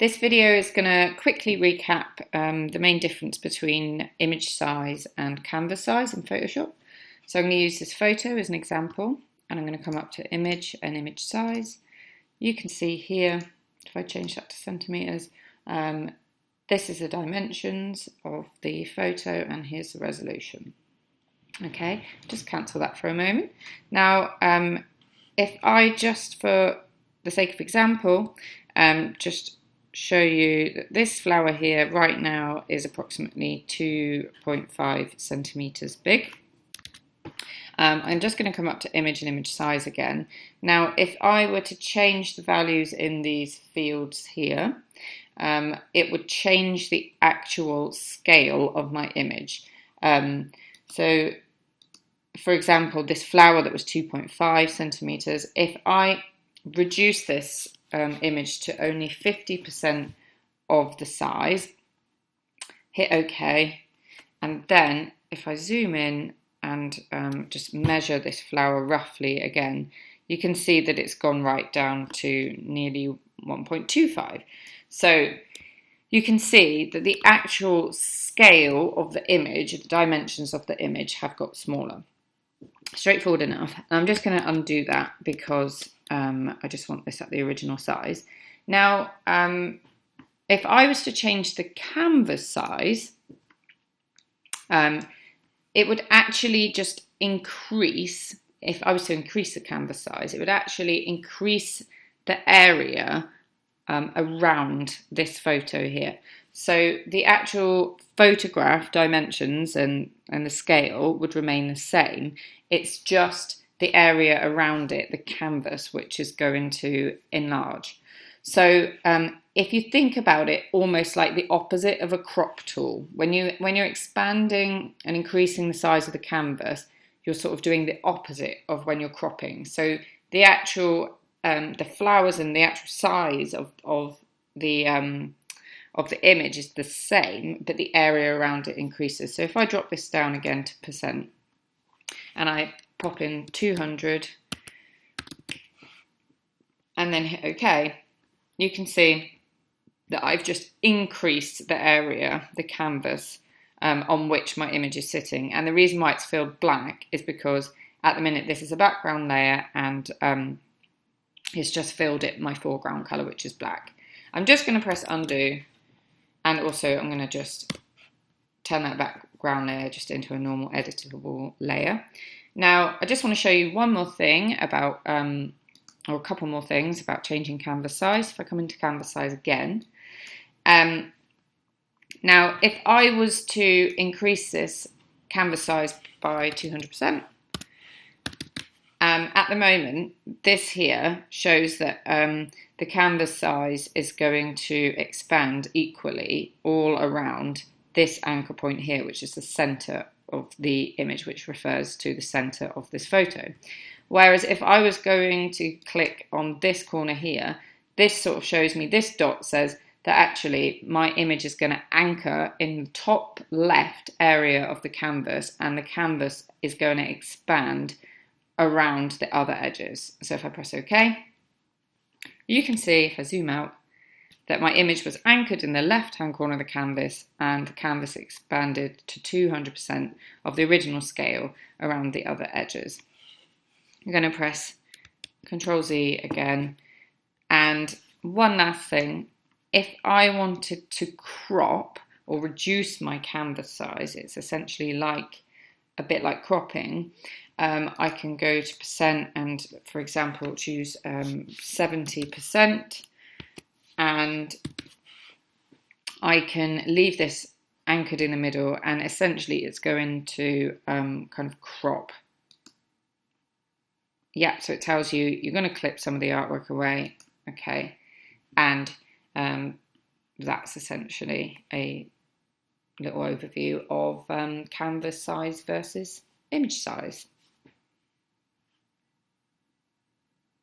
This video is going to quickly recap the main difference between image size and canvas size in Photoshop. So I'm going to use this photo as an example, and I'm going to come up to image and image size. You can see here, if I change that to centimeters, this is the dimensions of the photo and here's the resolution. Okay, just cancel that for a moment. Now, if I just, for the sake of example, just show you that this flower here right now is approximately 2.5 centimeters big. I'm just going to come up to image and image size again. Now, if I were to change the values in these fields here, it would change the actual scale of my image. So, for example, this flower that was 2.5 centimeters, if I reduce this image to only 50% of the size, hit OK, and then if I zoom in and just measure this flower roughly again, you can see that it's gone right down to nearly 1.25. So you can see that the actual scale of the image, the dimensions of the image have got smaller. Straightforward enough. I'm just going to undo that because I just want this at the original size. Now, if I was to change the canvas size, it would actually just increase. If I was to increase the canvas size, it would actually increase the area around this photo here. So the actual photograph dimensions and the scale would remain the same. It's just the area around it, the canvas, which is going to enlarge. So if you think about it almost like the opposite of a crop tool, when you're expanding and increasing the size of the canvas, you're sort of doing the opposite of when you're cropping. So the actual the flowers and the actual size of the image is the same, but the area around it increases. So if I drop this down again to percent and I pop in 200 and then hit OK, you can see that I've just increased the area, the canvas on which my image is sitting. And the reason why it's filled black is because at the minute this is a background layer and it's just filled it my foreground colour, which is black. I'm just going to press undo, and also I'm going to just turn that background layer just into a normal editable layer. Now, I just want to show you one more thing about, or a couple more things about changing canvas size. If I come into canvas size again. Now, if I was to increase this canvas size by 200%, at the moment, this here shows that the canvas size is going to expand equally all around this anchor point here, which is the center of the image, which refers to the center of this photo. Whereas if I was going to click on this corner here, this sort of shows me, this dot says that actually my image is going to anchor in the top left area of the canvas, and the canvas is going to expand around the other edges. So if I press OK, you can see, if I zoom out, that my image was anchored in the left-hand corner of the canvas, and the canvas expanded to 200% of the original scale around the other edges. I'm going to press Ctrl Z again. And one last thing, if I wanted to crop or reduce my canvas size, it's essentially like a bit like cropping. I can go to percent and, for example, choose 70%, and I can leave this anchored in the middle, and essentially it's going to kind of crop. Yeah, so it tells you you're going to clip some of the artwork away, okay, and that's essentially a little overview of canvas size versus image size.